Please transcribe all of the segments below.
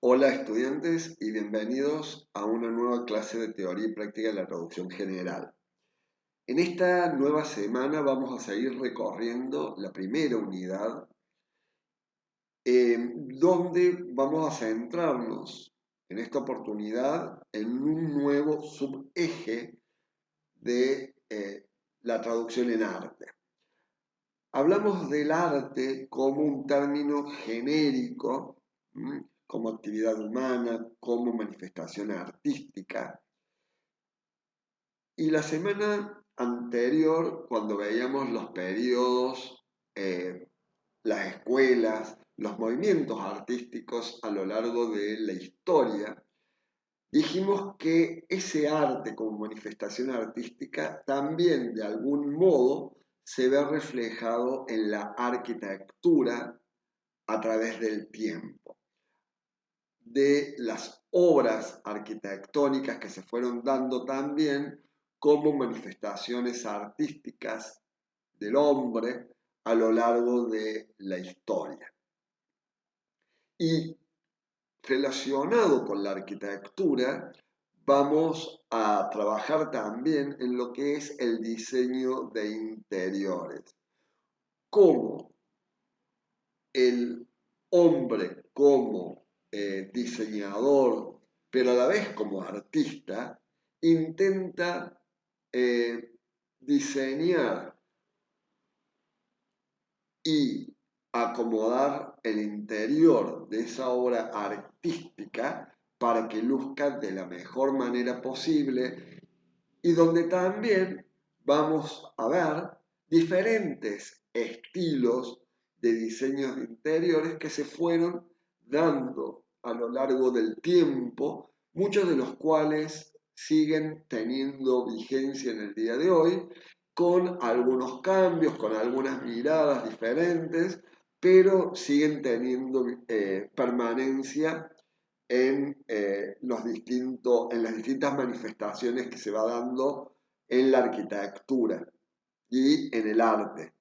Hola estudiantes y bienvenidos a una nueva clase de teoría y práctica de la traducción general. En esta nueva semana vamos a seguir recorriendo la primera unidad donde vamos a centrarnos en esta oportunidad en un nuevo subeje de la traducción en arte. Hablamos del arte como un término genérico, como actividad humana, como manifestación artística. Y la semana anterior, cuando veíamos los periodos, las escuelas, los movimientos artísticos a lo largo de la historia, dijimos que ese arte como manifestación artística también de algún modo se ve reflejado en la arquitectura a través del tiempo, de las obras arquitectónicas que se fueron dando también como manifestaciones artísticas del hombre a lo largo de la historia. Y relacionado con la arquitectura, vamos a trabajar también en lo que es el diseño de interiores. Cómo el hombre como diseñador, pero a la vez como artista, intenta diseñar y acomodar el interior de esa obra artística para que luzca de la mejor manera posible y donde también vamos a ver diferentes estilos de diseños de interiores que se fueron dando a lo largo del tiempo, muchos de los cuales siguen teniendo vigencia en el día de hoy, con algunos cambios, con algunas miradas diferentes, pero siguen teniendo permanencia en las distintas manifestaciones que se va dando en la arquitectura y en el arte.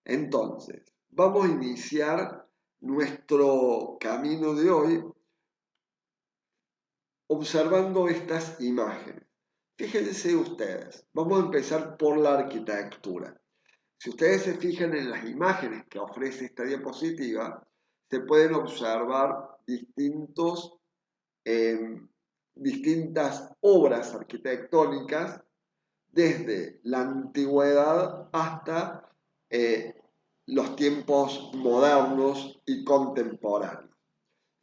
Entonces, vamos a iniciar nuestro camino de hoy observando estas imágenes. Fíjense ustedes, vamos a empezar por la arquitectura. Si ustedes se fijan en las imágenes que ofrece esta diapositiva, se pueden observar distintas obras arquitectónicas desde la antigüedad hasta los tiempos modernos y contemporáneos.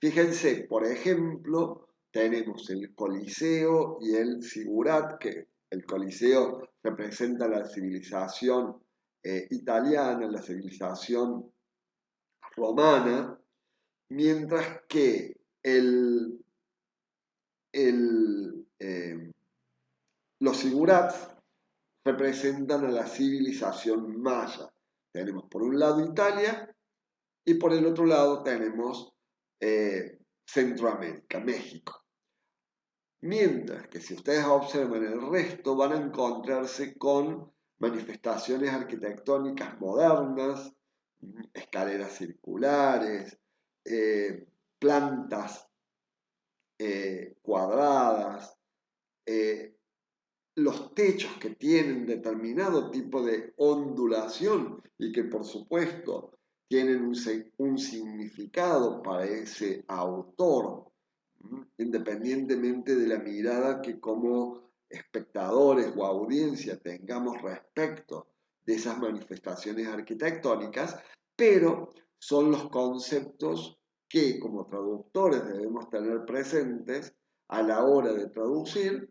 Fíjense, por ejemplo, tenemos el Coliseo y el Zigurat, que el Coliseo representa la civilización italiana, la civilización romana, mientras que los zigurats representan a la civilización maya. Tenemos por un lado Italia y por el otro lado tenemos Centroamérica, México. Mientras que si ustedes observan el resto van a encontrarse con manifestaciones arquitectónicas modernas, escaleras circulares, plantas cuadradas, los techos que tienen determinado tipo de ondulación y que por supuesto tienen un significado para ese autor, independientemente de la mirada que como espectadores o audiencia tengamos respecto de esas manifestaciones arquitectónicas, pero son los conceptos que como traductores debemos tener presentes a la hora de traducir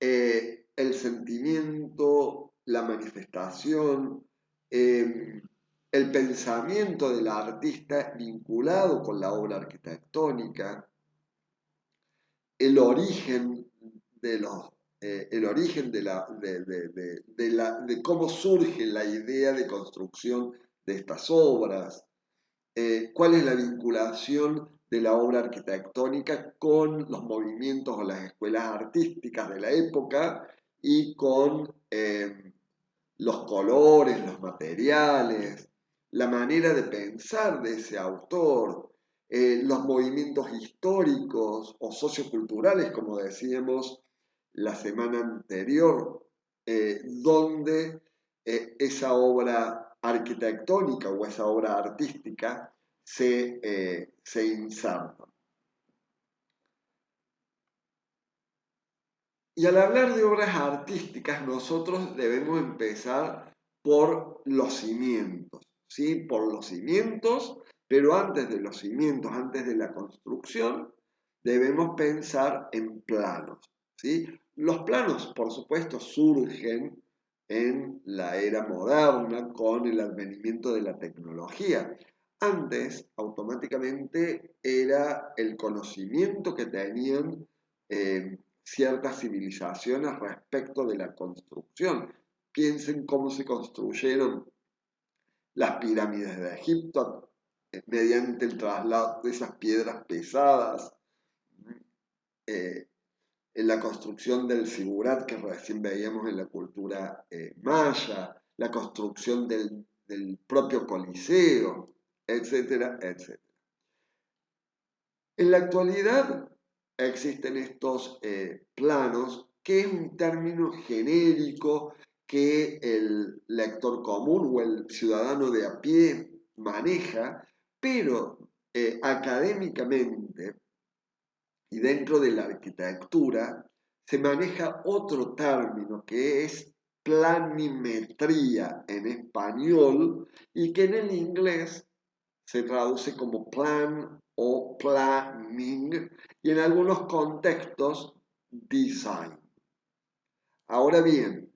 el sentimiento, la manifestación, el pensamiento del artista vinculado con la obra arquitectónica, el origen de cómo surge la idea de construcción de estas obras, cuál es la vinculación de la obra arquitectónica con los movimientos o las escuelas artísticas de la época y con los colores, los materiales, la manera de pensar de ese autor, los movimientos históricos o socioculturales, como decíamos la semana anterior, donde esa obra arquitectónica o esa obra artística se inserta. Y al hablar de obras artísticas, nosotros debemos empezar por los cimientos, ¿sí? Por los cimientos, pero antes de los cimientos, antes de la construcción, debemos pensar en planos, ¿sí? Los planos, por supuesto, surgen en la era moderna con el advenimiento de la tecnología. Antes, automáticamente, era el conocimiento que tenían ciertas civilizaciones respecto de la construcción. Piensen cómo se construyeron las pirámides de Egipto mediante el traslado de esas piedras pesadas, en la construcción del zigurat que recién veíamos en la cultura maya, la construcción del propio Coliseo, etcétera, etcétera. En la actualidad existen estos planos, que es un término genérico que el lector común o el ciudadano de a pie maneja, pero académicamente y dentro de la arquitectura se maneja otro término que es planimetría en español y que en el inglés se traduce como plan o planning y en algunos contextos design. Ahora bien,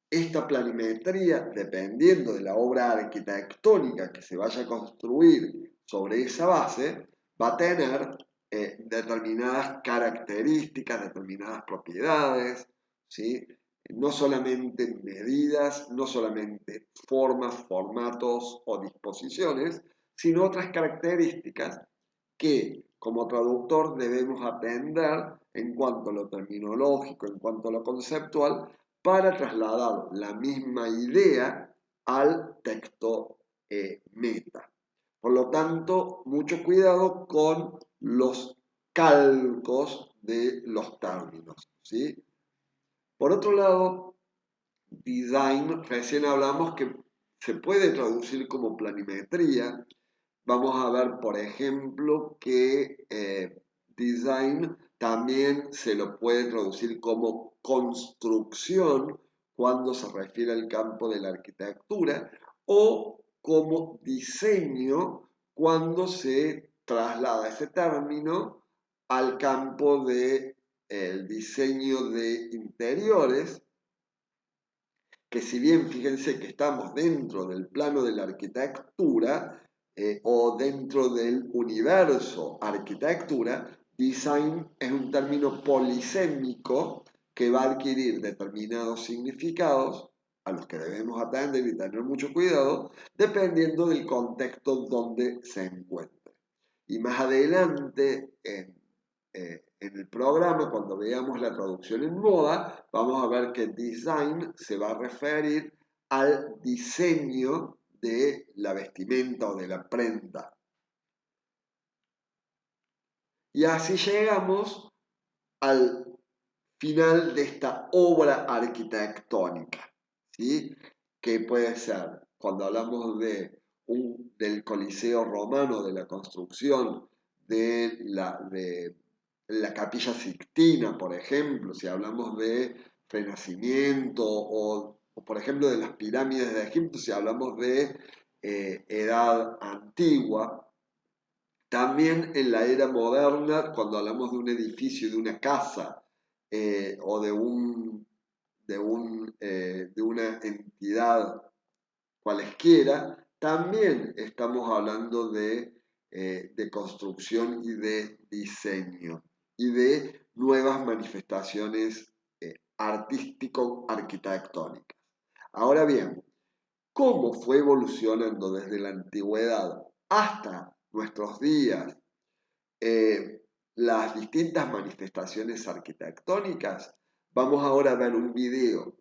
esta planimetría, dependiendo de la obra arquitectónica que se vaya a construir sobre esa base, va a tener determinadas características, determinadas propiedades, ¿sí? No solamente medidas, no solamente formas, formatos o disposiciones, sino otras características que como traductor debemos atender en cuanto a lo terminológico, en cuanto a lo conceptual, para trasladar la misma idea al texto meta. Por lo tanto, mucho cuidado con los calcos de los términos, ¿sí? Por otro lado, design, recién hablamos que se puede traducir como planimetría. Vamos a ver, por ejemplo, que design también se lo puede traducir como construcción cuando se refiere al campo de la arquitectura o como diseño cuando se traslada ese término al campo del diseño de interiores, que si bien fíjense que estamos dentro del plano de la arquitectura o dentro del universo arquitectura, design es un término polisémico que va a adquirir determinados significados a los que debemos atender y tener mucho cuidado, dependiendo del contexto donde se encuentre. Y más adelante, en el programa, cuando veamos la traducción en moda, vamos a ver que design se va a referir al diseño de la vestimenta o de la prenda. Y así llegamos al final de esta obra arquitectónica, ¿sí? Que puede ser, cuando hablamos del Coliseo romano, de la construcción de la Capilla Sixtina, por ejemplo, si hablamos de Renacimiento o por ejemplo, de las pirámides de Egipto, si hablamos de Edad Antigua. También en la era moderna, cuando hablamos de un edificio, de una casa o de una entidad cualesquiera, también estamos hablando de construcción y de diseño y de nuevas manifestaciones artístico-arquitectónicas. Ahora bien, ¿cómo fue evolucionando desde la antigüedad hasta nuestros días eh, las distintas manifestaciones arquitectónicas? Vamos ahora a ver un video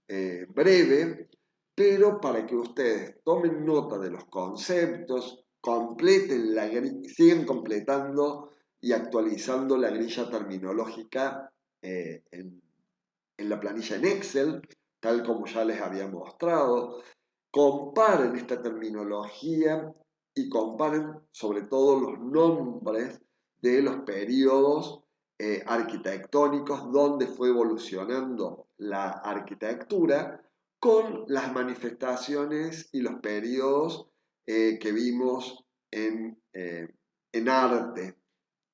breve, pero para que ustedes tomen nota de los conceptos, siguen completando y actualizando la grilla terminológica en la planilla en Excel, tal como ya les había mostrado. Comparen esta terminología y comparen sobre todo los nombres de los periodos arquitectónicos donde fue evolucionando la arquitectura con las manifestaciones y los periodos que vimos en arte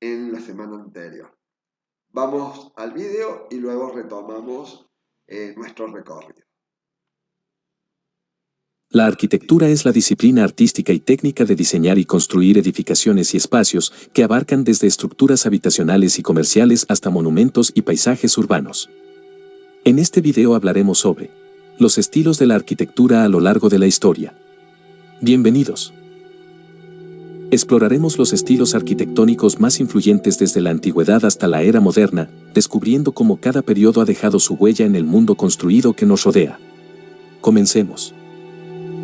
en la semana anterior. Vamos al video y luego retomamos nuestro recorrido. La arquitectura es la disciplina artística y técnica de diseñar y construir edificaciones y espacios que abarcan desde estructuras habitacionales y comerciales hasta monumentos y paisajes urbanos. En este video hablaremos sobre los estilos de la arquitectura a lo largo de la historia. Bienvenidos. Exploraremos los estilos arquitectónicos más influyentes desde la antigüedad hasta la era moderna, descubriendo cómo cada periodo ha dejado su huella en el mundo construido que nos rodea. Comencemos.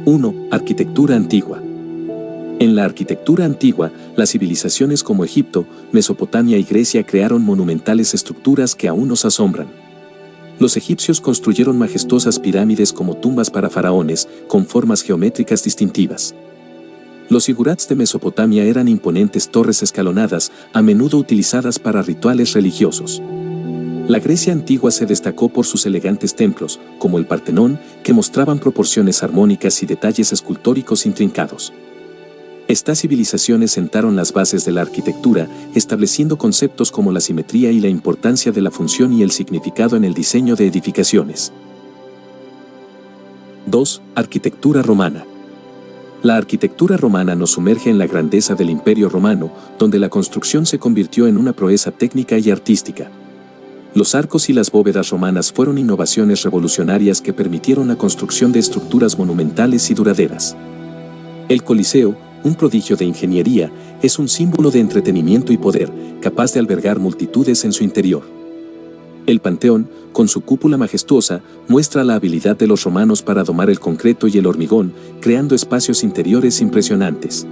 1. Arquitectura antigua. En la arquitectura antigua, las civilizaciones como Egipto, Mesopotamia y Grecia crearon monumentales estructuras que aún nos asombran. Los egipcios construyeron majestuosas pirámides como tumbas para faraones, con formas geométricas distintivas. Los zigurats de Mesopotamia eran imponentes torres escalonadas, a menudo utilizadas para rituales religiosos. La Grecia antigua se destacó por sus elegantes templos, como el Partenón, que mostraban proporciones armónicas y detalles escultóricos intrincados. Estas civilizaciones sentaron las bases de la arquitectura, estableciendo conceptos como la simetría y la importancia de la función y el significado en el diseño de edificaciones. 2. Arquitectura romana. La arquitectura romana nos sumerge en la grandeza del Imperio Romano, donde la construcción se convirtió en una proeza técnica y artística. Los arcos y las bóvedas romanas fueron innovaciones revolucionarias que permitieron la construcción de estructuras monumentales y duraderas. El Coliseo, un prodigio de ingeniería, es un símbolo de entretenimiento y poder, capaz de albergar multitudes en su interior. El Panteón, con su cúpula majestuosa, muestra la habilidad de los romanos para domar el concreto y el hormigón, creando espacios interiores impresionantes.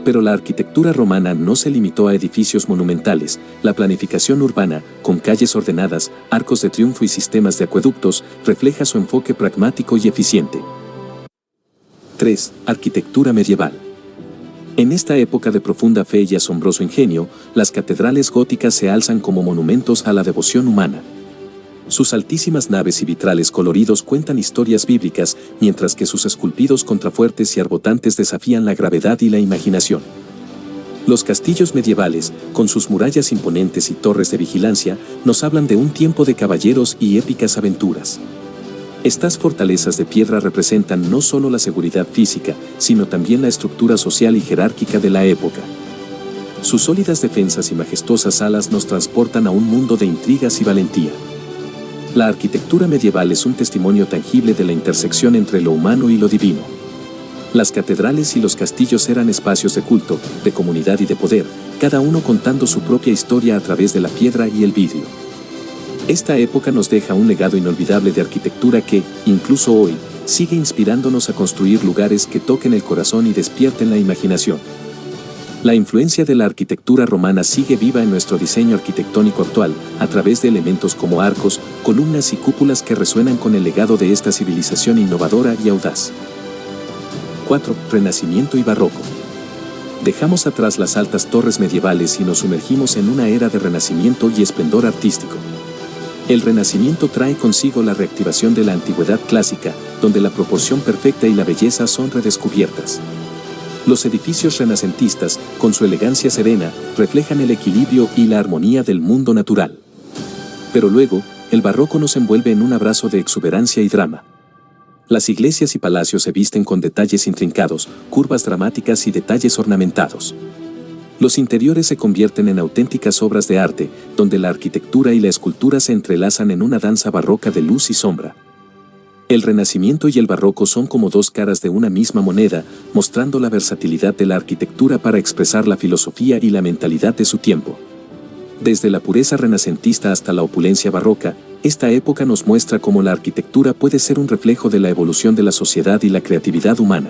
Pero la arquitectura romana no se limitó a edificios monumentales. La planificación urbana, con calles ordenadas, arcos de triunfo y sistemas de acueductos, refleja su enfoque pragmático y eficiente. 3. Arquitectura medieval. En esta época de profunda fe y asombroso ingenio, las catedrales góticas se alzan como monumentos a la devoción humana. Sus altísimas naves y vitrales coloridos cuentan historias bíblicas, mientras que sus esculpidos contrafuertes y arbotantes desafían la gravedad y la imaginación. Los castillos medievales, con sus murallas imponentes y torres de vigilancia, nos hablan de un tiempo de caballeros y épicas aventuras. Estas fortalezas de piedra representan no solo la seguridad física, sino también la estructura social y jerárquica de la época. Sus sólidas defensas y majestuosas alas nos transportan a un mundo de intrigas y valentía. La arquitectura medieval es un testimonio tangible de la intersección entre lo humano y lo divino. Las catedrales y los castillos eran espacios de culto, de comunidad y de poder, cada uno contando su propia historia a través de la piedra y el vidrio. Esta época nos deja un legado inolvidable de arquitectura que, incluso hoy, sigue inspirándonos a construir lugares que toquen el corazón y despierten la imaginación. La influencia de la arquitectura romana sigue viva en nuestro diseño arquitectónico actual, a través de elementos como arcos, columnas y cúpulas que resuenan con el legado de esta civilización innovadora y audaz. 4. Renacimiento y Barroco. Dejamos atrás las altas torres medievales y nos sumergimos en una era de renacimiento y esplendor artístico. El Renacimiento trae consigo la reactivación de la antigüedad clásica, donde la proporción perfecta y la belleza son redescubiertas. Los edificios renacentistas, con su elegancia serena, reflejan el equilibrio y la armonía del mundo natural. Pero luego, el barroco nos envuelve en un abrazo de exuberancia y drama. Las iglesias y palacios se visten con detalles intrincados, curvas dramáticas y detalles ornamentados. Los interiores se convierten en auténticas obras de arte, donde la arquitectura y la escultura se entrelazan en una danza barroca de luz y sombra. El Renacimiento y el Barroco son como dos caras de una misma moneda, mostrando la versatilidad de la arquitectura para expresar la filosofía y la mentalidad de su tiempo. Desde la pureza renacentista hasta la opulencia barroca, esta época nos muestra cómo la arquitectura puede ser un reflejo de la evolución de la sociedad y la creatividad humana.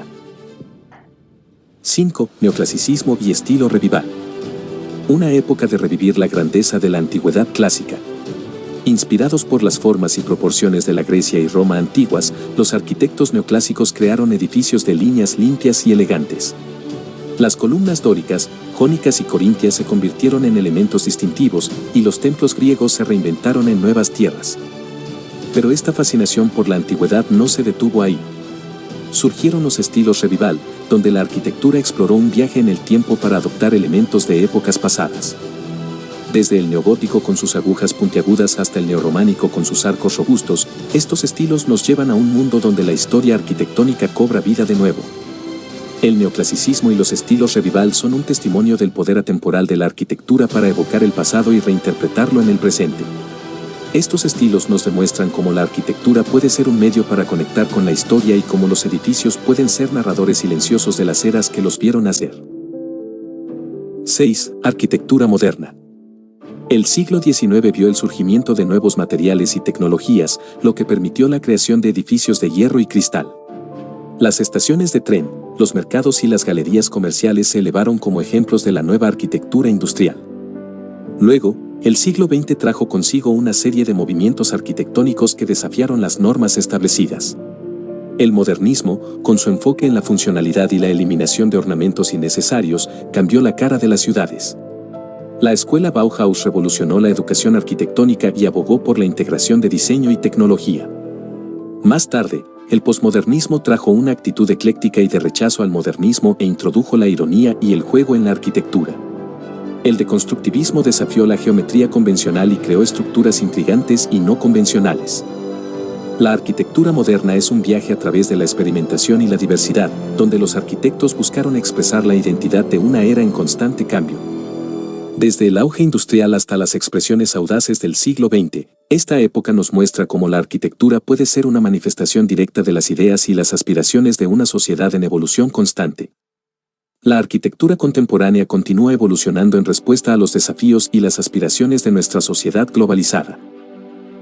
5. Neoclasicismo y estilo revival. Una época de revivir la grandeza de la antigüedad clásica. Inspirados por las formas y proporciones de la Grecia y Roma antiguas, los arquitectos neoclásicos crearon edificios de líneas limpias y elegantes. Las columnas dóricas, jónicas y corintias se convirtieron en elementos distintivos, y los templos griegos se reinventaron en nuevas tierras. Pero esta fascinación por la antigüedad no se detuvo ahí. Surgieron los estilos revival, donde la arquitectura exploró un viaje en el tiempo para adoptar elementos de épocas pasadas. Desde el neogótico con sus agujas puntiagudas hasta el neorrománico con sus arcos robustos, estos estilos nos llevan a un mundo donde la historia arquitectónica cobra vida de nuevo. El neoclasicismo y los estilos revival son un testimonio del poder atemporal de la arquitectura para evocar el pasado y reinterpretarlo en el presente. Estos estilos nos demuestran cómo la arquitectura puede ser un medio para conectar con la historia y cómo los edificios pueden ser narradores silenciosos de las eras que los vieron nacer. 6. Arquitectura moderna. El siglo XIX vio el surgimiento de nuevos materiales y tecnologías, lo que permitió la creación de edificios de hierro y cristal. Las estaciones de tren, los mercados y las galerías comerciales se elevaron como ejemplos de la nueva arquitectura industrial. Luego, el siglo XX trajo consigo una serie de movimientos arquitectónicos que desafiaron las normas establecidas. El modernismo, con su enfoque en la funcionalidad y la eliminación de ornamentos innecesarios, cambió la cara de las ciudades. La escuela Bauhaus revolucionó la educación arquitectónica y abogó por la integración de diseño y tecnología. Más tarde, el posmodernismo trajo una actitud ecléctica y de rechazo al modernismo e introdujo la ironía y el juego en la arquitectura. El deconstructivismo desafió la geometría convencional y creó estructuras intrigantes y no convencionales. La arquitectura moderna es un viaje a través de la experimentación y la diversidad, donde los arquitectos buscaron expresar la identidad de una era en constante cambio. Desde el auge industrial hasta las expresiones audaces del siglo XX, esta época nos muestra cómo la arquitectura puede ser una manifestación directa de las ideas y las aspiraciones de una sociedad en evolución constante. La arquitectura contemporánea continúa evolucionando en respuesta a los desafíos y las aspiraciones de nuestra sociedad globalizada.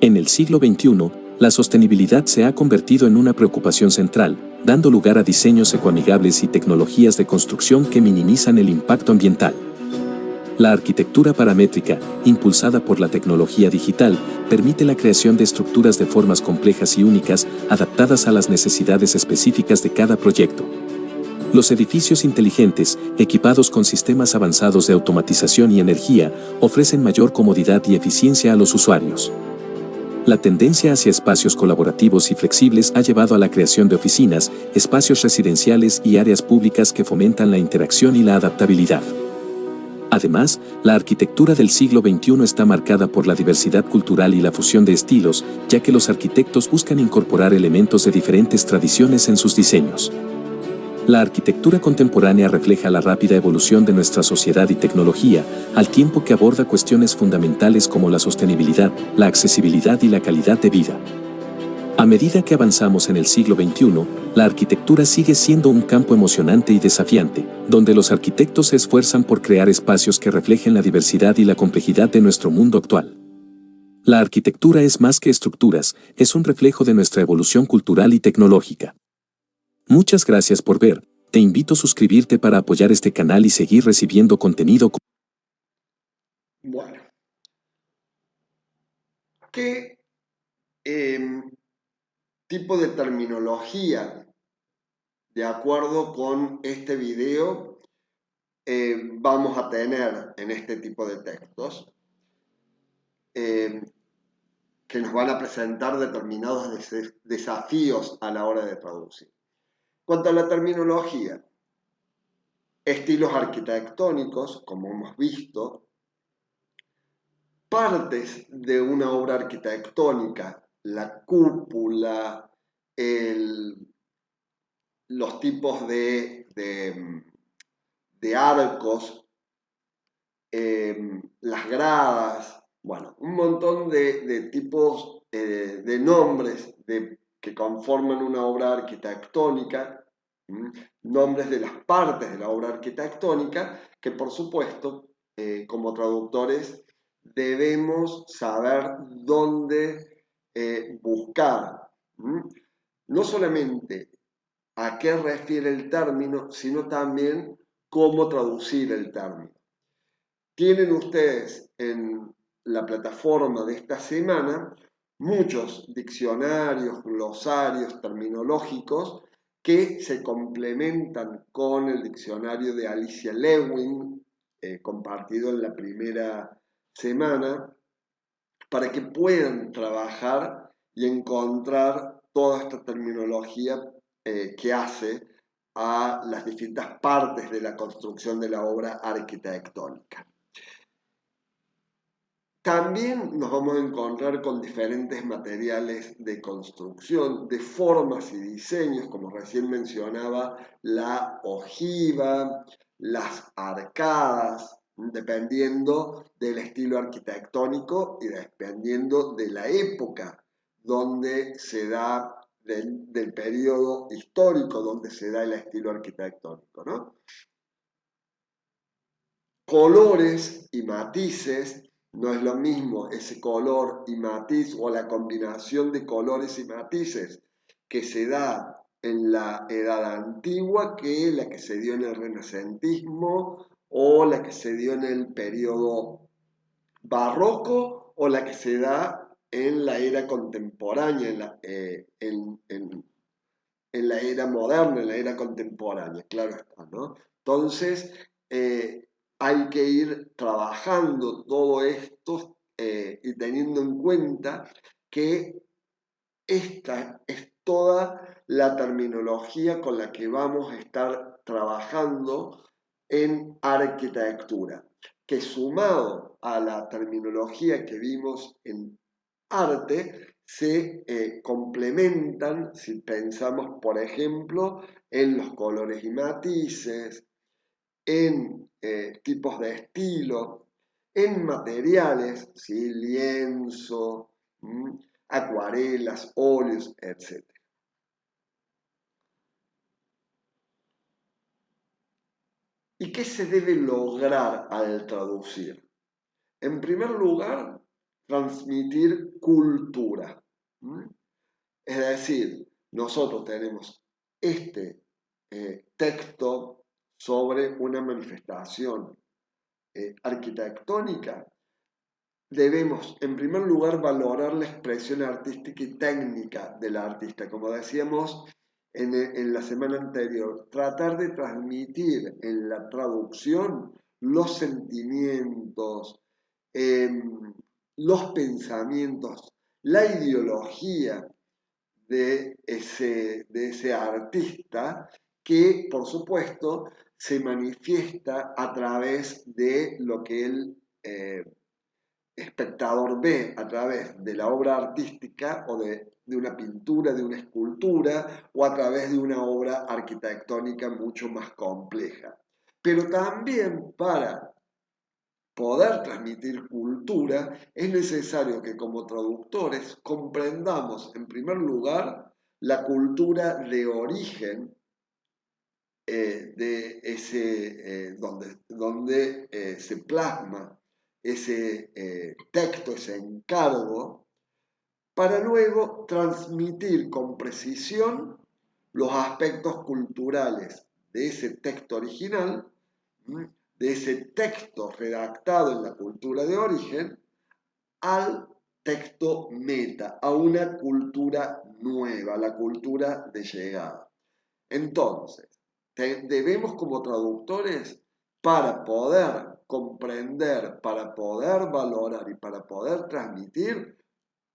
En el siglo XXI, la sostenibilidad se ha convertido en una preocupación central, dando lugar a diseños ecoamigables y tecnologías de construcción que minimizan el impacto ambiental. La arquitectura paramétrica, impulsada por la tecnología digital, permite la creación de estructuras de formas complejas y únicas, adaptadas a las necesidades específicas de cada proyecto. Los edificios inteligentes, equipados con sistemas avanzados de automatización y energía, ofrecen mayor comodidad y eficiencia a los usuarios. La tendencia hacia espacios colaborativos y flexibles ha llevado a la creación de oficinas, espacios residenciales y áreas públicas que fomentan la interacción y la adaptabilidad. Además, la arquitectura del siglo XXI está marcada por la diversidad cultural y la fusión de estilos, ya que los arquitectos buscan incorporar elementos de diferentes tradiciones en sus diseños. La arquitectura contemporánea refleja la rápida evolución de nuestra sociedad y tecnología, al tiempo que aborda cuestiones fundamentales como la sostenibilidad, la accesibilidad y la calidad de vida. A medida que avanzamos en el siglo XXI, la arquitectura sigue siendo un campo emocionante y desafiante, donde los arquitectos se esfuerzan por crear espacios que reflejen la diversidad y la complejidad de nuestro mundo actual. La arquitectura es más que estructuras, es un reflejo de nuestra evolución cultural y tecnológica. Muchas gracias por ver, te invito a suscribirte para apoyar este canal y seguir recibiendo contenido. Bueno, ¿qué tipo de terminología, de acuerdo con este video, vamos a tener en este tipo de textos? Que nos van a presentar determinados desafíos a la hora de traducir. Cuanto a la terminología, estilos arquitectónicos, como hemos visto, partes de una obra arquitectónica, la cúpula, los tipos de arcos, las gradas, bueno, un montón de tipos de nombres que conforman una obra arquitectónica, nombres de las partes de la obra arquitectónica, que por supuesto, como traductores, debemos saber dónde buscar. No solamente a qué refiere el término, sino también cómo traducir el término. Tienen ustedes en la plataforma de esta semana muchos diccionarios, glosarios terminológicos que se complementan con el diccionario de Alicia Lewin, compartido en la primera semana, para que puedan trabajar y encontrar toda esta terminología que hace a las distintas partes de la construcción de la obra arquitectónica. También nos vamos a encontrar con diferentes materiales de construcción, de formas y diseños, como recién mencionaba, la ojiva, las arcadas, dependiendo del estilo arquitectónico y dependiendo de la época donde se da, del periodo histórico donde se da el estilo arquitectónico, ¿no? Colores y matices. No es lo mismo ese color y matiz o la combinación de colores y matices que se da en la Edad Antigua que la que se dio en el Renacentismo o la que se dio en el periodo barroco o la que se da en la era contemporánea, en la era moderna, en la era contemporánea, claro está, ¿no? Entonces, hay que ir trabajando todo esto y teniendo en cuenta que esta es toda la terminología con la que vamos a estar trabajando en arquitectura, que sumado a la terminología que vimos en arte, se complementan si pensamos, por ejemplo, en los colores y matices, en tipos de estilo, en materiales, ¿sí? Lienzo, acuarelas, óleos, etc. ¿Y qué se debe lograr al traducir? En primer lugar, transmitir cultura. Es decir, nosotros tenemos este texto sobre una manifestación arquitectónica. Debemos, en primer lugar, valorar la expresión artística y técnica del artista. Como decíamos en la semana anterior, tratar de transmitir en la traducción los sentimientos, los pensamientos, la ideología de ese artista que, por supuesto, se manifiesta a través de lo que el espectador ve a través de la obra artística o de una pintura, de una escultura o a través de una obra arquitectónica mucho más compleja. Pero también para poder transmitir cultura, es necesario que como traductores comprendamos, en primer lugar, la cultura de origen de ese, donde se plasma ese texto, ese encargo, para luego transmitir con precisión los aspectos culturales de ese texto original, de ese texto redactado en la cultura de origen, al texto meta, a una cultura nueva, la cultura de llegada. Entonces, debemos como traductores, para poder comprender, para poder valorar y para poder transmitir,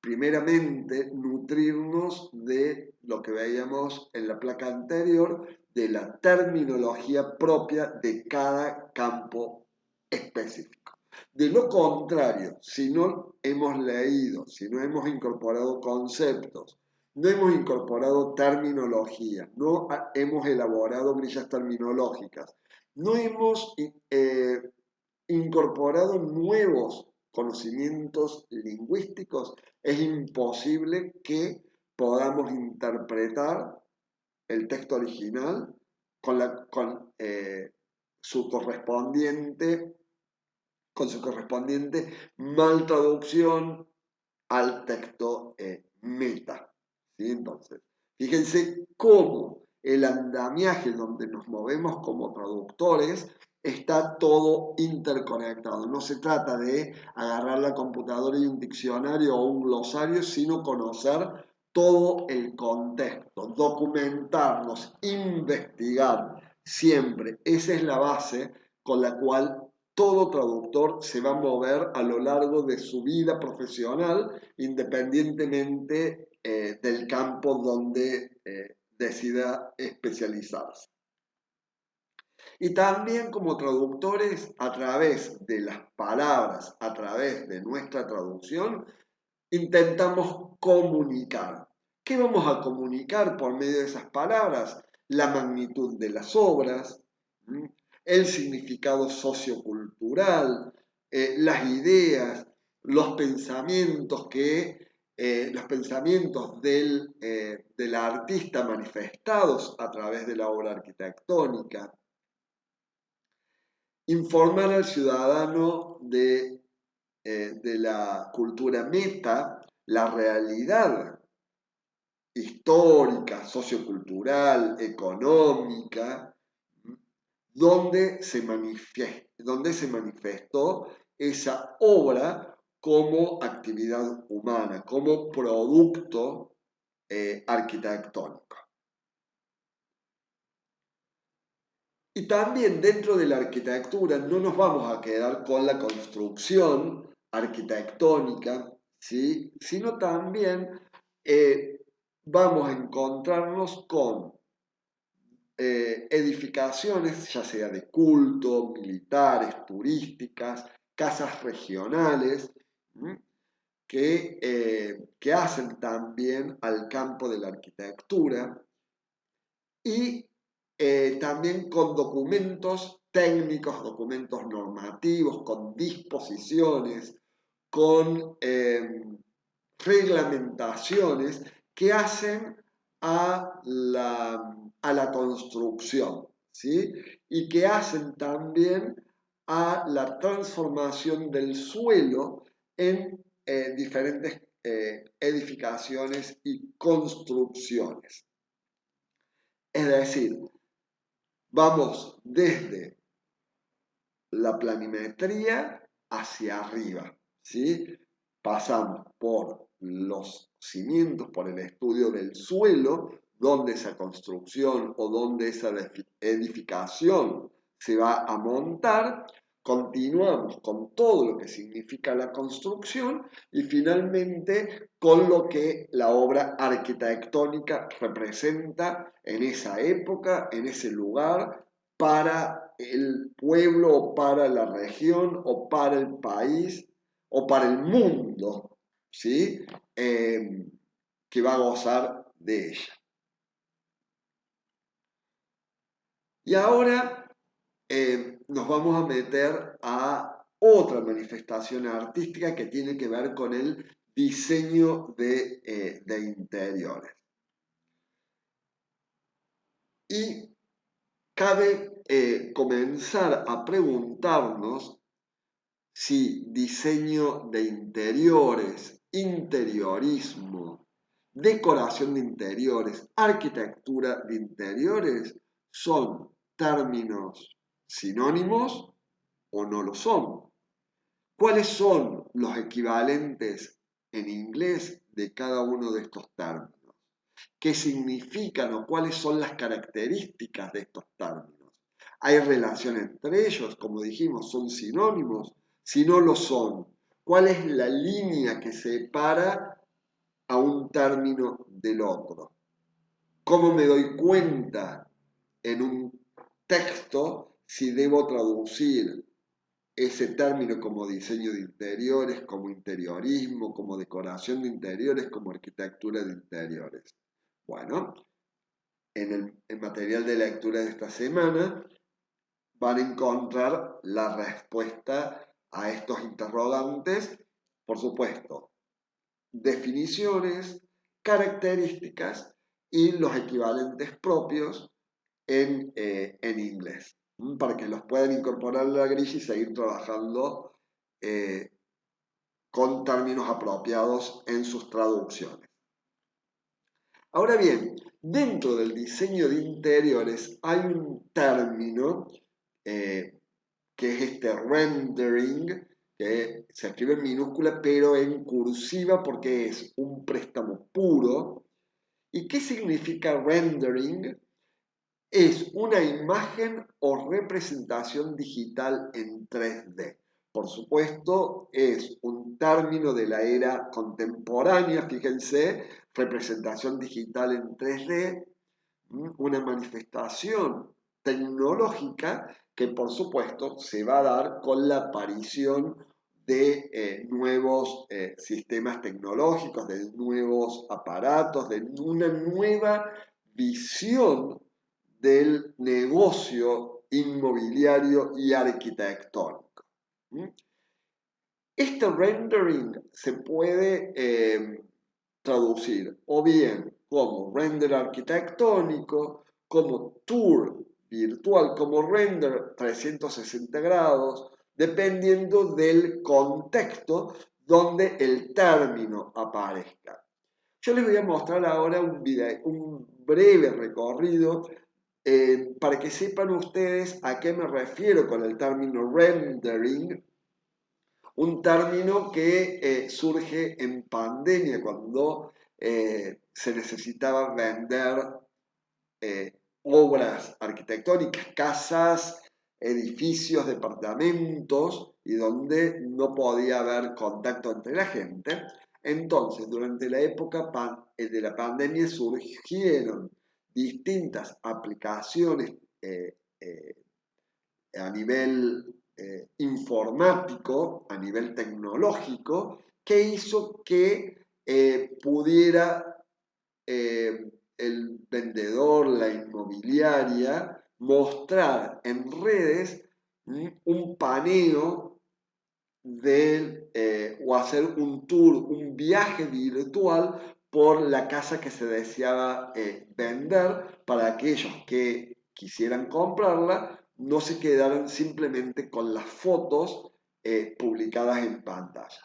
primeramente nutrirnos de lo que veíamos en la placa anterior, de la terminología propia de cada campo específico. De lo contrario, si no hemos leído, si no hemos incorporado conceptos, no hemos incorporado terminología, no hemos elaborado grillas terminológicas, no hemos incorporado nuevos conocimientos lingüísticos, es imposible que podamos interpretar el texto original con su correspondiente mal traducción al texto meta. ¿Sí? Entonces, fíjense cómo el andamiaje donde nos movemos como traductores está todo interconectado. No se trata de agarrar la computadora y un diccionario o un glosario, sino conocer todo el contexto, documentarnos, investigar siempre. Esa es la base con la cual todo traductor se va a mover a lo largo de su vida profesional, independientemente del campo donde decida especializarse. Y también como traductores, a través de las palabras, a través de nuestra traducción, intentamos comunicar. ¿Qué vamos a comunicar por medio de esas palabras? La magnitud de las obras, el significado sociocultural, las ideas, los pensamientos del artista manifestados a través de la obra arquitectónica. Informar al ciudadano de la cultura meta, la realidad histórica, sociocultural, económica, donde se manifestó esa obra como actividad humana, como producto arquitectónico. Y también dentro de la arquitectura no nos vamos a quedar con la construcción arquitectónica, ¿sí? Sino también vamos a encontrarnos con edificaciones, ya sea de culto, militares, turísticas, casas regionales, que hacen también al campo de la arquitectura y también con documentos técnicos, documentos normativos, con disposiciones, con reglamentaciones que hacen a la construcción, ¿sí? Y que hacen también a la transformación del suelo en diferentes edificaciones y construcciones. Es decir, vamos desde la planimetría hacia arriba, ¿sí? Pasamos por los cimientos, por el estudio del suelo, donde esa construcción o donde esa edificación se va a montar, continuamos con todo lo que significa la construcción y finalmente con lo que la obra arquitectónica representa en esa época, en ese lugar, para el pueblo o para la región o para el país o para el mundo, ¿sí? Que va a gozar de ella. Y ahora nos vamos a meter a otra manifestación artística que tiene que ver con el diseño de interiores. Y cabe comenzar a preguntarnos si diseño de interiores, interiorismo, decoración de interiores, arquitectura de interiores son términos sinónimos o no lo son. ¿Cuáles son los equivalentes en inglés de cada uno de estos términos? ¿Qué significan o cuáles son las características de estos términos? ¿Hay relación entre ellos? Como dijimos, ¿son sinónimos? Si no lo son, ¿cuál es la línea que separa a un término del otro? ¿Cómo me doy cuenta en un texto si debo traducir ese término como diseño de interiores, como interiorismo, como decoración de interiores, como arquitectura de interiores? Bueno, en el material de lectura de esta semana van a encontrar la respuesta a estos interrogantes, por supuesto, definiciones, características y los equivalentes propios en inglés, para que los puedan incorporar a la grilla y seguir trabajando con términos apropiados en sus traducciones. Ahora bien, dentro del diseño de interiores hay un término que es este rendering, que se escribe en minúscula pero en cursiva porque es un préstamo puro. ¿Y qué significa rendering? Es una imagen o representación digital en 3D. Por supuesto, es un término de la era contemporánea, fíjense, representación digital en 3D, una manifestación tecnológica que por supuesto se va a dar con la aparición de nuevos sistemas tecnológicos, de nuevos aparatos, de una nueva visión del negocio inmobiliario y arquitectónico. Este rendering se puede traducir o bien como render arquitectónico, como tour virtual, como render 360 grados, dependiendo del contexto donde el término aparezca. Yo les voy a mostrar ahora un breve recorrido para que sepan ustedes a qué me refiero con el término rendering, un término que surge en pandemia cuando se necesitaba vender obras arquitectónicas, casas, edificios, departamentos, y donde no podía haber contacto entre la gente. Entonces, durante la época de la pandemia surgieron distintas aplicaciones a nivel informático, a nivel tecnológico, que hizo que pudiera el vendedor, la inmobiliaria, mostrar en redes un paneo o hacer un tour, un viaje virtual por la casa que se deseaba vender para aquellos que quisieran comprarla, no se quedaran simplemente con las fotos publicadas en pantalla.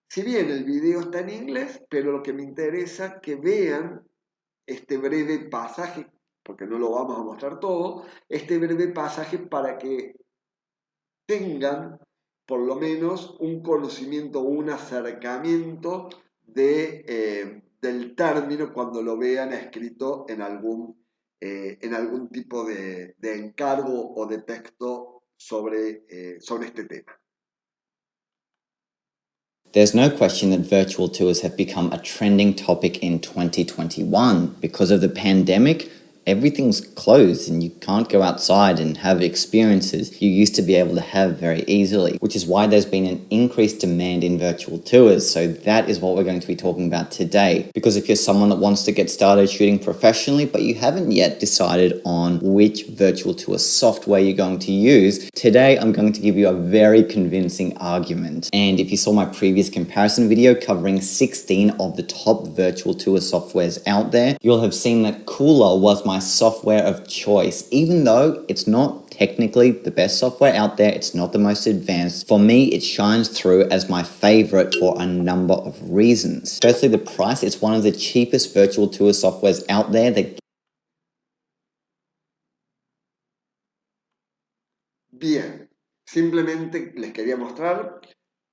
Si bien el video está en inglés, pero lo que me interesa es que vean este breve pasaje, porque no lo vamos a mostrar todo, este breve pasaje para que tengan por lo menos un conocimiento, un acercamiento del término cuando lo vean escrito en algún tipo de encargo o de texto sobre este tema. There's no question that virtual tours have become a trending topic in 2021. Because of the pandemic, everything's closed and you can't go outside and have experiences you used to be able to have very easily, which is why there's been an increased demand in virtual tours. So that is what we're going to be talking about today. Because if you're someone that wants to get started shooting professionally, but you haven't yet decided on which virtual tour software you're going to use, today I'm going to give you a very convincing argument. And if you saw my previous comparison video covering 16 of the top virtual tour softwares out there, you'll have seen that Cooler was my software of choice. Even though it's not technically the best software out there, it's not the most advanced, for me it shines through as my favorite for a number of reasons. Firstly, the price. It's one of the cheapest virtual tour softwares out there that Bien, simplemente les quería mostrar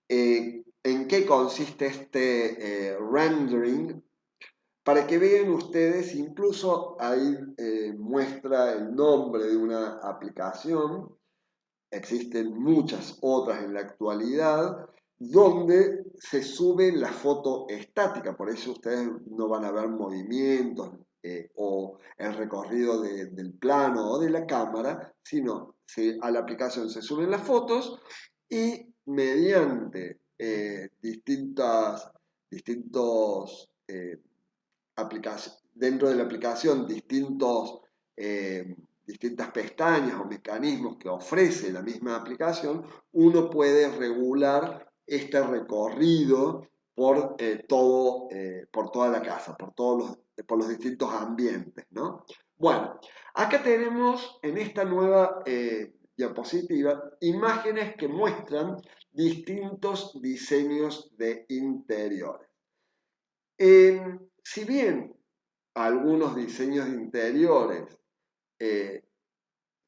en qué consiste este rendering para que vean ustedes, incluso ahí muestra el nombre de una aplicación, existen muchas otras en la actualidad, donde se sube la foto estática, por eso ustedes no van a ver movimientos o el recorrido del plano o de la cámara, sino a la aplicación se suben las fotos y mediante distintos dentro de la aplicación distintas pestañas o mecanismos que ofrece la misma aplicación, uno puede regular este recorrido por toda la casa, por los distintos ambientes, ¿no? Bueno, acá tenemos en esta nueva diapositiva imágenes que muestran distintos diseños de interiores. Si bien algunos diseños de interiores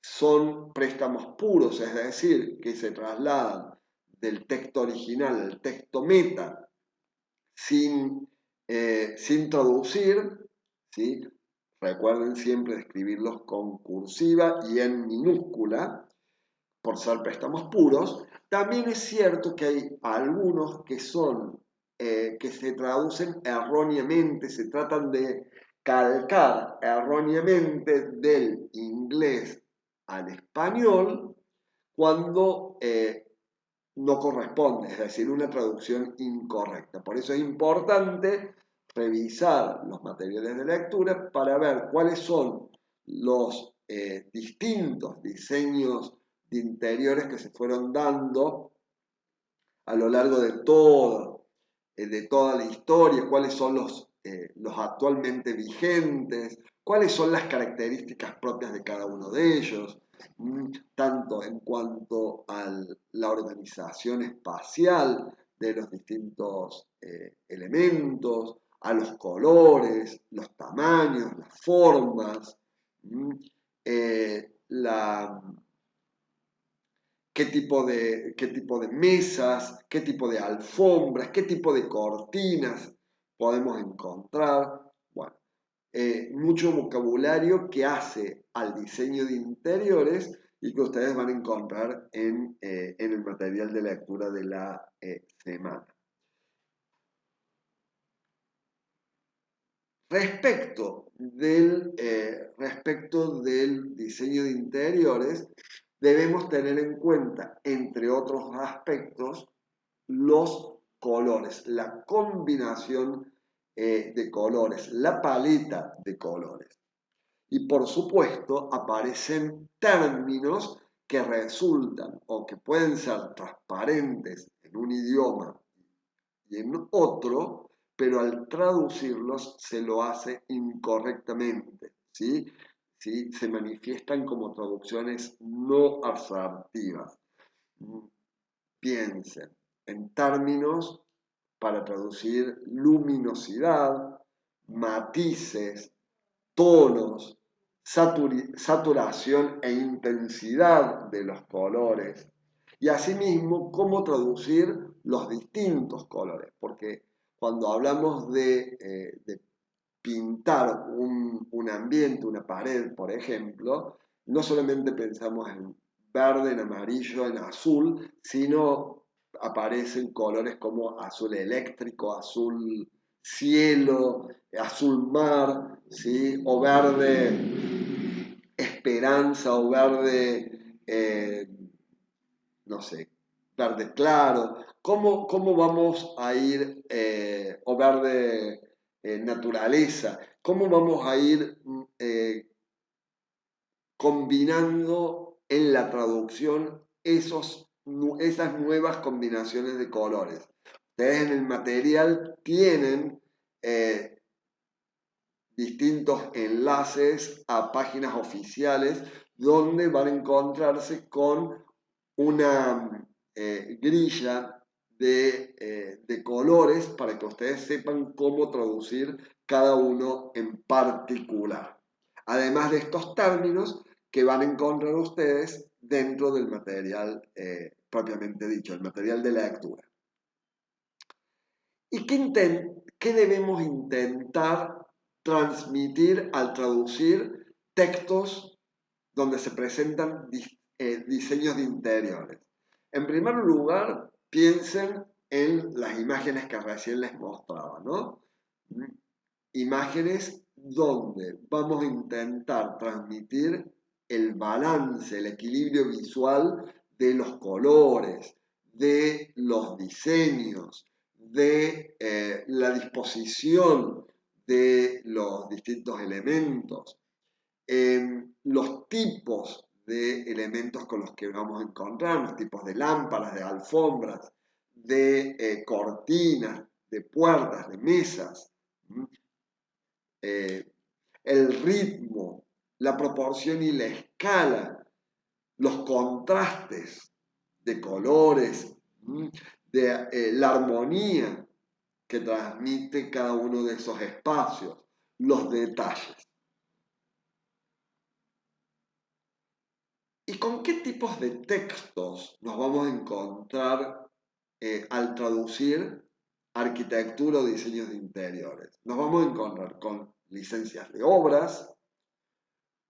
son préstamos puros, es decir, que se trasladan del texto original al texto meta sin traducir, ¿sí? Recuerden siempre escribirlos con cursiva y en minúscula, por ser préstamos puros. También es cierto que hay algunos que que se traducen erróneamente, se tratan de calcar erróneamente del inglés al español cuando no corresponde, es decir, una traducción incorrecta. Por eso es importante revisar los materiales de lectura para ver cuáles son los distintos diseños de interiores que se fueron dando a lo largo de toda la historia, cuáles son los actualmente vigentes, cuáles son las características propias de cada uno de ellos, tanto en cuanto a la organización espacial de los distintos elementos, a los colores, los tamaños, las formas, la qué tipo de mesas, qué tipo de alfombras, qué tipo de cortinas podemos encontrar. Bueno, mucho vocabulario que hace al diseño de interiores y que ustedes van a encontrar en el material de lectura de la semana. Respecto del diseño de interiores, debemos tener en cuenta, entre otros aspectos, los colores, la combinación de colores, la paleta de colores. Y por supuesto aparecen términos que resultan o que pueden ser transparentes en un idioma y en otro, pero al traducirlos se lo hace incorrectamente, ¿sí? ¿Sí? Se manifiestan como traducciones no asertivas. Piensen en términos para traducir luminosidad, matices, tonos, saturación e intensidad de los colores, y asimismo cómo traducir los distintos colores, porque cuando hablamos de pintar un ambiente, una pared, por ejemplo, no solamente pensamos en verde, en amarillo, en azul, sino aparecen colores como azul eléctrico, azul cielo, azul mar, ¿sí? O verde esperanza o verde, no sé, verde claro. ¿Cómo vamos a ir, o verde naturaleza, cómo vamos a ir combinando en la traducción esas nuevas combinaciones de colores? Ustedes en el material tienen distintos enlaces a páginas oficiales donde van a encontrarse con una grilla de colores para que ustedes sepan cómo traducir cada uno en particular. Además de estos términos que van a encontrar ustedes dentro del material propiamente dicho, el material de lectura. ¿Y qué debemos intentar transmitir al traducir textos donde se presentan diseños de interiores? En primer lugar, piensen en las imágenes que recién les mostraba, ¿no? Imágenes donde vamos a intentar transmitir el balance, el equilibrio visual de los colores, de los diseños, de la disposición de los distintos elementos, los tipos de elementos con los que vamos a encontrar, tipos de lámparas, de alfombras, de cortinas, de puertas, de mesas, el ritmo, la proporción y la escala, los contrastes de colores, de la armonía que transmite cada uno de esos espacios, los detalles. ¿Y con qué tipos de textos nos vamos a encontrar al traducir arquitectura o diseños de interiores? Nos vamos a encontrar con licencias de obras,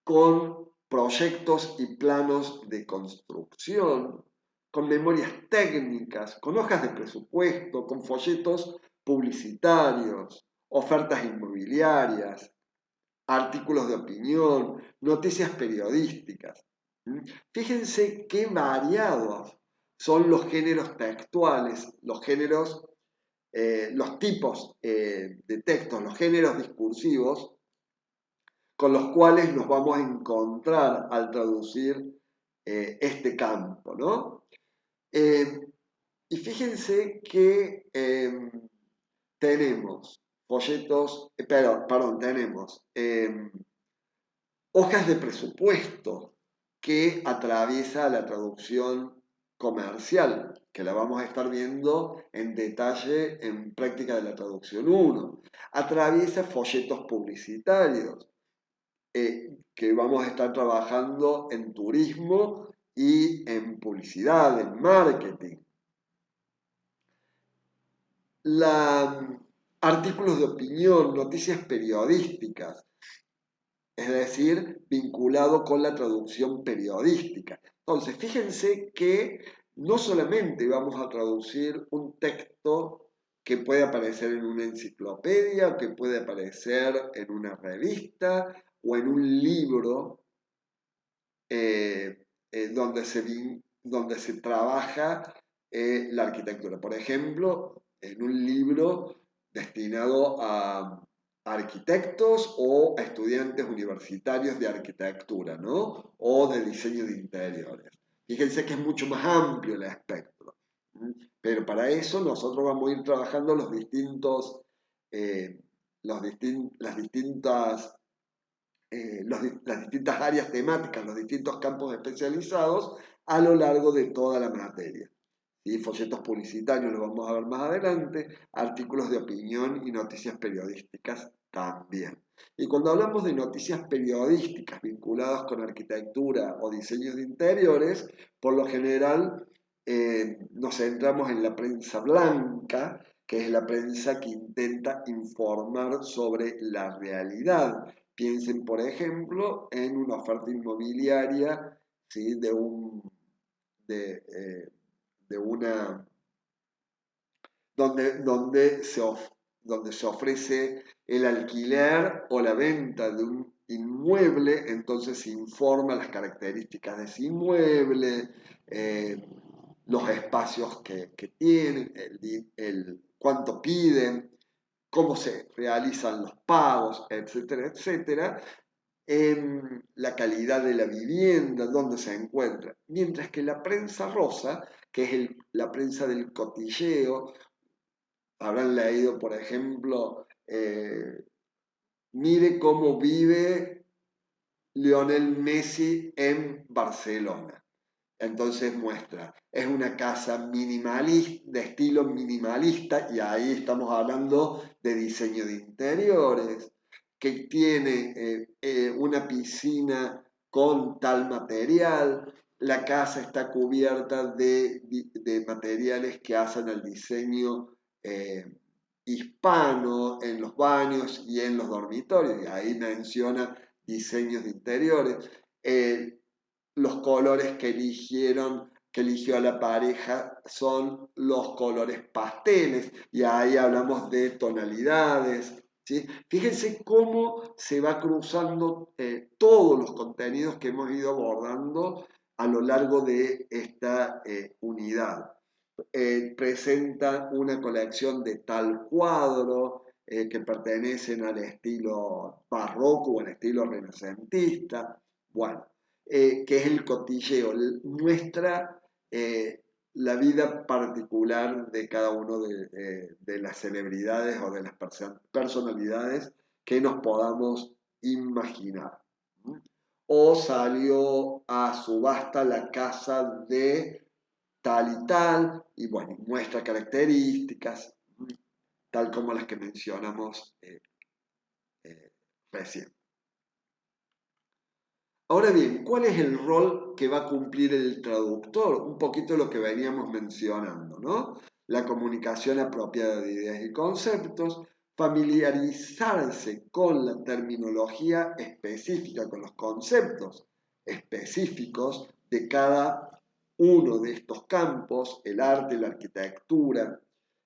con proyectos y planos de construcción, con memorias técnicas, con hojas de presupuesto, con folletos publicitarios, ofertas inmobiliarias, artículos de opinión, noticias periodísticas. Fíjense qué variados son los géneros textuales, los géneros, los tipos de textos, los géneros discursivos con los cuales nos vamos a encontrar al traducir este campo, ¿no? Y fíjense que tenemos folletos, tenemos hojas de presupuesto que atraviesa la traducción comercial, que la vamos a estar viendo en detalle en práctica de la traducción 1. Atraviesa folletos publicitarios, que vamos a estar trabajando en turismo y en publicidad, en marketing. Artículos de opinión, noticias periodísticas, es decir, vinculado con la traducción periodística. Entonces, fíjense que no solamente vamos a traducir un texto que puede aparecer en una enciclopedia, que puede aparecer en una revista o en un libro donde se trabaja la arquitectura. Por ejemplo, en un libro destinado a arquitectos o a estudiantes universitarios de arquitectura, ¿no? O de diseño de interiores. Fíjense que es mucho más amplio el espectro. Pero para eso nosotros vamos a ir trabajando las distintas las distintas áreas temáticas, los distintos campos especializados a lo largo de toda la materia. ¿Sí? Folletos publicitarios lo vamos a ver más adelante, artículos de opinión y noticias periodísticas también. Y cuando hablamos de noticias periodísticas vinculadas con arquitectura o diseños de interiores, por lo general nos centramos en la prensa blanca, que es la prensa que intenta informar sobre la realidad. Piensen, por ejemplo, en una oferta inmobiliaria, ¿sí? de una donde se ofrece el alquiler o la venta de un inmueble, entonces se informa las características de ese inmueble, los espacios que tienen, cuánto piden, cómo se realizan los pagos, etcétera, etcétera, en la calidad de la vivienda, dónde se encuentra. Mientras que la prensa rosa, que es la prensa del cotilleo, habrán leído, por ejemplo, mire cómo vive Lionel Messi en Barcelona. Entonces muestra, es una casa minimalista, de estilo minimalista, y ahí estamos hablando de diseño de interiores, que tiene una piscina con tal material, la casa está cubierta de materiales que hacen el diseño hispano en los baños y en los dormitorios, y ahí menciona diseños de interiores. Los colores que eligió a la pareja son los colores pasteles, y ahí hablamos de tonalidades, ¿sí? Fíjense cómo se va cruzando todos los contenidos que hemos ido abordando a lo largo de esta unidad. Presenta una colección de tal cuadro que pertenecen al estilo barroco o al estilo renacentista. Bueno, que es el cotilleo, muestra la vida particular de cada uno de las celebridades o de las personalidades que nos podamos imaginar. O salió a subasta la casa de tal y tal, y bueno, muestra características, tal como las que mencionamos recién. Ahora bien, ¿cuál es el rol que va a cumplir el traductor? Un poquito lo que veníamos mencionando, ¿no? La comunicación apropiada de ideas y conceptos, familiarizarse con la terminología específica, con los conceptos específicos de cada uno de estos campos, el arte, la arquitectura,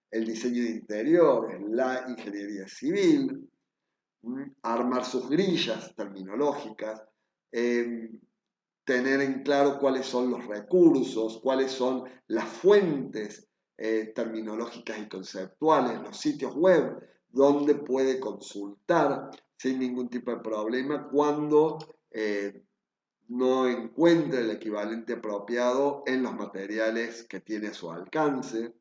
el diseño de interiores, la ingeniería civil, armar sus grillas terminológicas, tener en claro cuáles son los recursos, cuáles son las fuentes terminológicas y conceptuales, los sitios web donde puede consultar sin ningún tipo de problema cuando no encuentre el equivalente apropiado en los materiales que tiene a su alcance.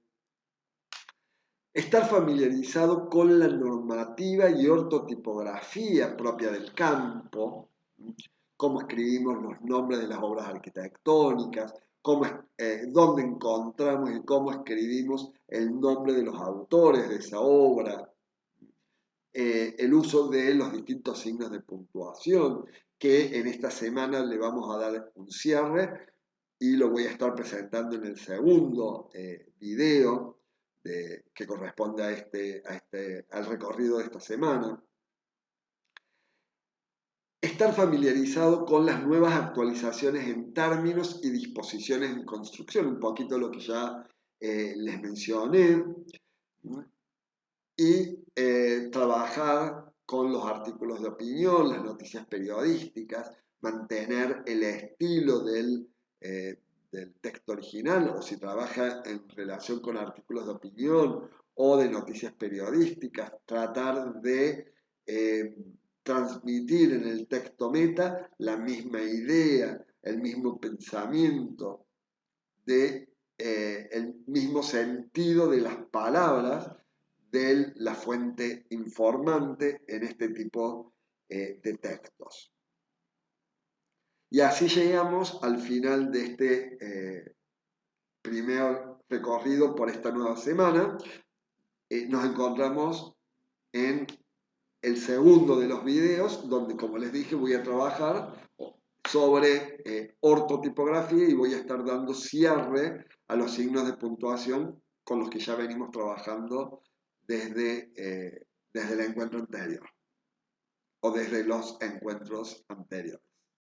Estar familiarizado con la normativa y ortotipografía propia del campo, cómo escribimos los nombres de las obras arquitectónicas, dónde encontramos y cómo escribimos el nombre de los autores de esa obra, el uso de los distintos signos de puntuación, que en esta semana le vamos a dar un cierre y lo voy a estar presentando en el segundo video que corresponde al recorrido de esta semana. Estar familiarizado con las nuevas actualizaciones en términos y disposiciones en construcción, un poquito lo que ya les mencioné, y trabajar con los artículos de opinión, las noticias periodísticas, mantener el estilo del texto original, o si trabaja en relación con artículos de opinión o de noticias periodísticas, tratar de transmitir en el texto meta la misma idea, el mismo pensamiento, el mismo sentido de las palabras de la fuente informante en este tipo de textos. Y así llegamos al final de este primer recorrido por esta nueva semana. Nos encontramos en el segundo de los videos, donde, como les dije, voy a trabajar sobre ortotipografía y voy a estar dando cierre a los signos de puntuación con los que ya venimos trabajando desde el encuentro anterior o desde los encuentros anteriores.